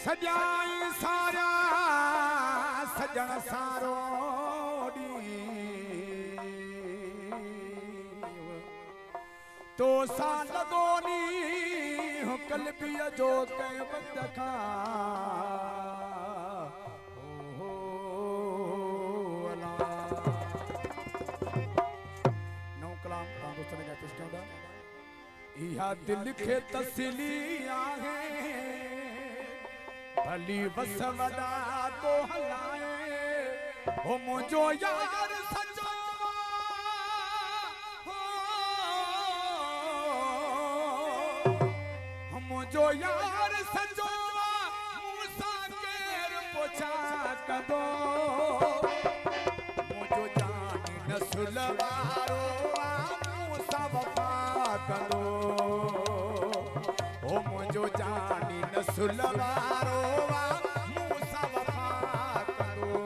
सजाई सारा सजन सारो तो साल गोनी हो कलबिया जो कह बंद खा हो अला नौ कलाम दोस्तों ने क्या कुछ कहता इहा दिल के तसली आहे भली बस वड़ा तो हलाए हो मुझो यार सजो हो मुझो यार सजो मूसा केर पोछा कदो मुझो जानी नस्ल वारो मूसा वफा कदो ओ मुझो जानी नस्ल वारो मूसा वफा कदो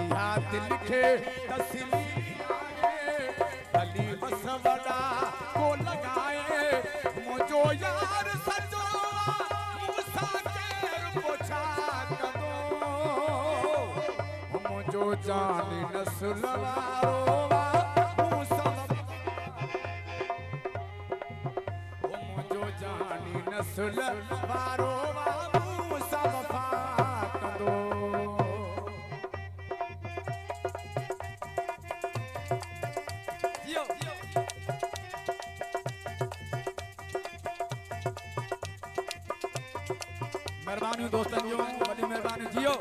इहा दिल के तसली आए भली बस वड़ा को लगाए मुझो यार सजो मूसा केर पोछा कदो मुझो जानी नस्ल वारो नस्ल वारो मूसा वफा कदो जियो मेहरबानी दोस्तन जो वडी मेहरबानी जियो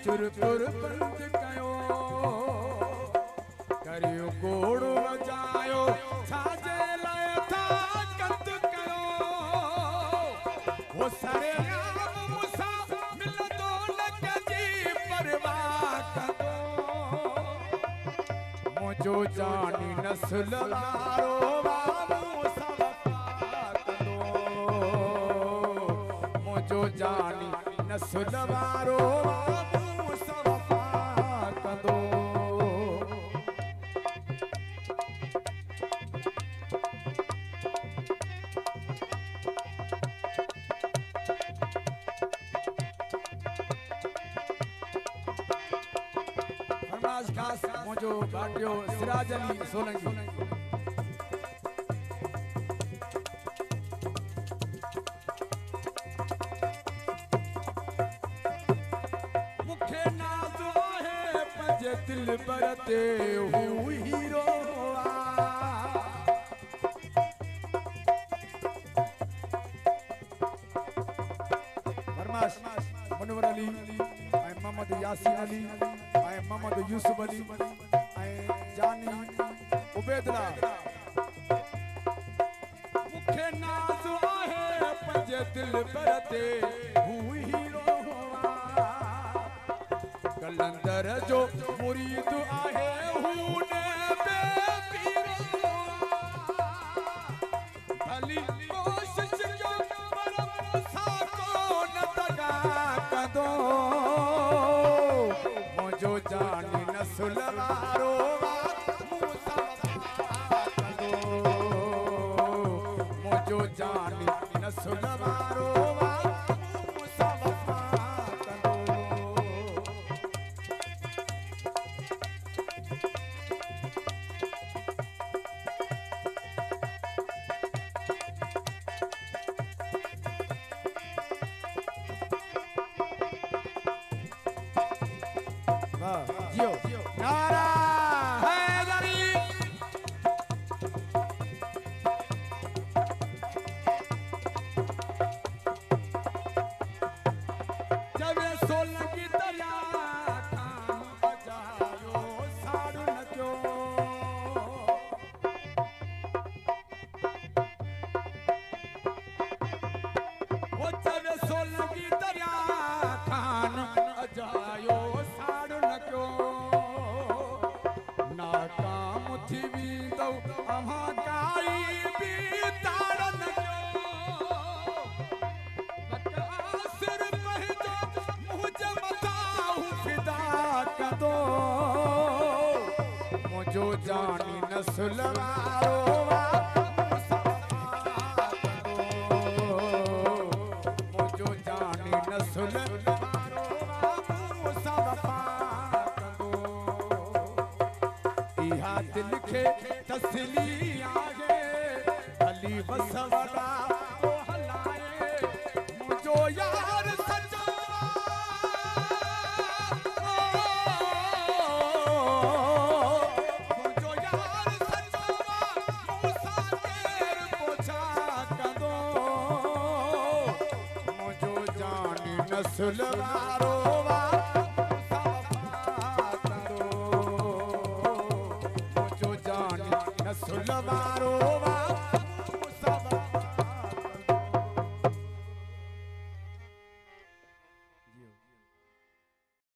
चुरपुर बंद कयो करियो गोड़ वजायो छाजे लाए था कंद कयो वो सरे आम मूसा मिलदो लग जी परवाह कदो मुझो जानी नस्ल वारो मूसा वफा कदो मुझो जानी नस्ल वारो मुझो भाटियो सिराज अली सोलंकी मुखे नाज़ आहे पंहिंजे दिल बरते हू हीरो फरमाश मुनवर अली ऐं मोहम्मद यासीन अली मोहम्मद यूसुफ अली जानी उबैदुल्ला मुखे नाज़ आहे पंहिंजे दिल बरते हू हीरो कलंदर जो मुरीद आहे हू ने बेपीरो भली कोशिश जो पर मूसा को न दगा कदो मुझो जानी नस्ल वारो मूसा वफा कदो मुझो जानी नस्ल वारो मूसा वफा कदो जियो नारा हैदरी अहाँ काई भी तारन सिर पंहिंजो मुंहिंजे मथां फिदा कंदो मुंहिंजो जानी नस्ल वारो मुंहिंजो जानी नस्ल दिल के तसली आगे अली बसवला ओ हलाए मुझो यार सजो मुझो यार सजो मूसा तेर पोछा कंदो मुझो जानी नस्ल वारो सुलवारो